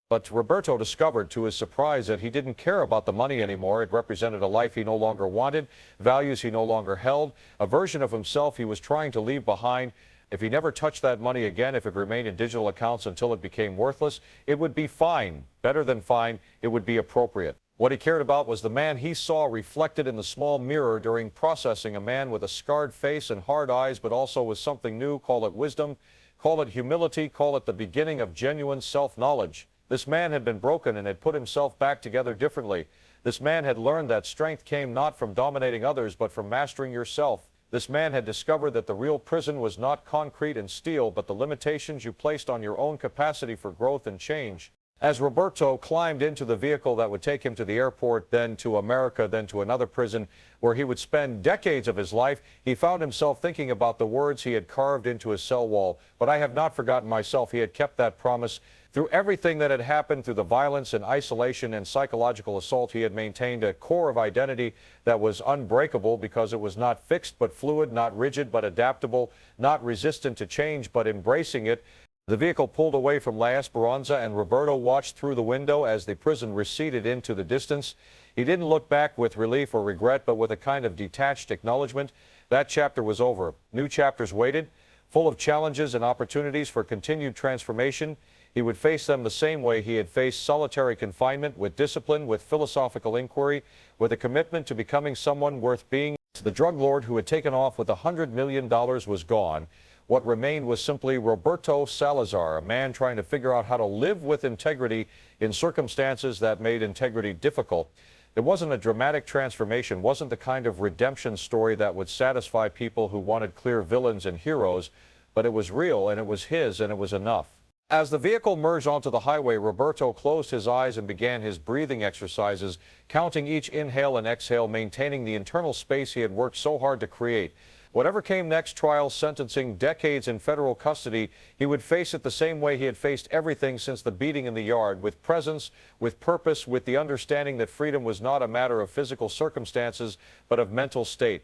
But Roberto discovered, to his surprise, that he didn't care about the money anymore. It represented a life he no longer wanted, values he no longer held, a version of himself he was trying to leave behind. If he never touched that money again, if it remained in digital accounts until it became worthless, it would be fine. Better than fine, it would be appropriate. What he cared about was the man he saw reflected in the small mirror during processing, a man with a scarred face and hard eyes, but also with something new. Call it wisdom, call it humility, call it the beginning of genuine self-knowledge. This man had been broken and had put himself back together differently. This man had learned that strength came not from dominating others, but from mastering yourself. This man had discovered that the real prison was not concrete and steel, but the limitations you placed on your own capacity for growth and change. As Roberto climbed into the vehicle that would take him to the airport, then to America, then to another prison where he would spend decades of his life, he found himself thinking about the words he had carved into his cell wall. But I have not forgotten myself. He had kept that promise. Through everything that had happened, through the violence and isolation and psychological assault, he had maintained a core of identity that was unbreakable because it was not fixed but fluid, not rigid but adaptable, not resistant to change but embracing it. The vehicle pulled away from La Esperanza, and Roberto watched through the window as the prison receded into the distance. He didn't look back with relief or regret, but with a kind of detached acknowledgement. That chapter was over. New chapters waited, full of challenges and opportunities for continued transformation. He would face them the same way he had faced solitary confinement, with discipline, with philosophical inquiry, with a commitment to becoming someone worth being. The drug lord who had taken off with $100 million was gone. What remained was simply Roberto Salazar, a man trying to figure out how to live with integrity in circumstances that made integrity difficult. It wasn't a dramatic transformation, wasn't the kind of redemption story that would satisfy people who wanted clear villains and heroes, but it was real, and it was his, and it was enough. As the vehicle merged onto the highway, Roberto closed his eyes and began his breathing exercises, counting each inhale and exhale, maintaining the internal space he had worked so hard to create. Whatever came next, trial, sentencing, decades in federal custody, he would face it the same way he had faced everything since the beating in the yard, with presence, with purpose, with the understanding that freedom was not a matter of physical circumstances, but of mental state.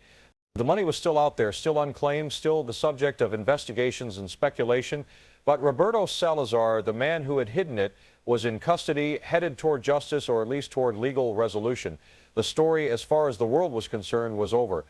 The money was still out there, still unclaimed, still the subject of investigations and speculation. But Roberto Salazar, the man who had hidden it, was in custody, headed toward justice, or at least toward legal resolution. The story, as far as the world was concerned, was over.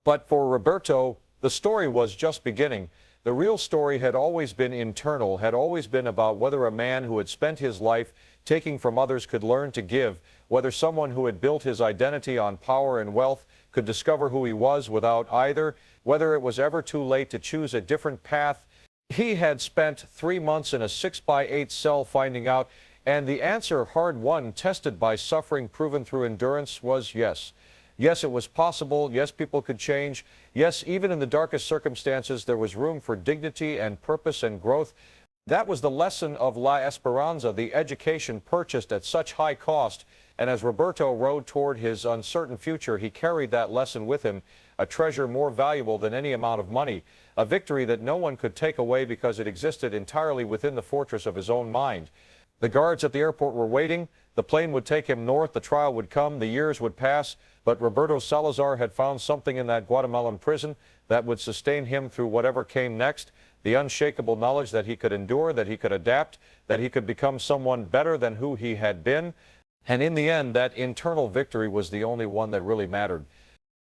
But for Roberto, the story was just beginning. The real story had always been internal, had always been about whether a man who had spent his life taking from others could learn to give, whether someone who had built his identity on power and wealth could discover who he was without either, whether it was ever too late to choose a different path. He had spent 3 months in a 6x8 cell finding out, and the answer, hard won, tested by suffering, proven through endurance, was yes. Yes, it was possible. Yes, people could change. Yes, even in the darkest circumstances, there was room for dignity and purpose and growth. That was the lesson of La Esperanza, the education purchased at such high cost. And as Roberto rode toward his uncertain future, he carried that lesson with him, a treasure more valuable than any amount of money, a victory that no one could take away because it existed entirely within the fortress of his own mind. The guards at the airport were waiting. The plane would take him north. The trial would come. The years would pass. But Roberto Salazar had found something in that Guatemalan prison that would sustain him through whatever came next. The unshakable knowledge that he could endure, that he could adapt, that he could become someone better than who he had been. And in the end, that internal victory was the only one that really mattered.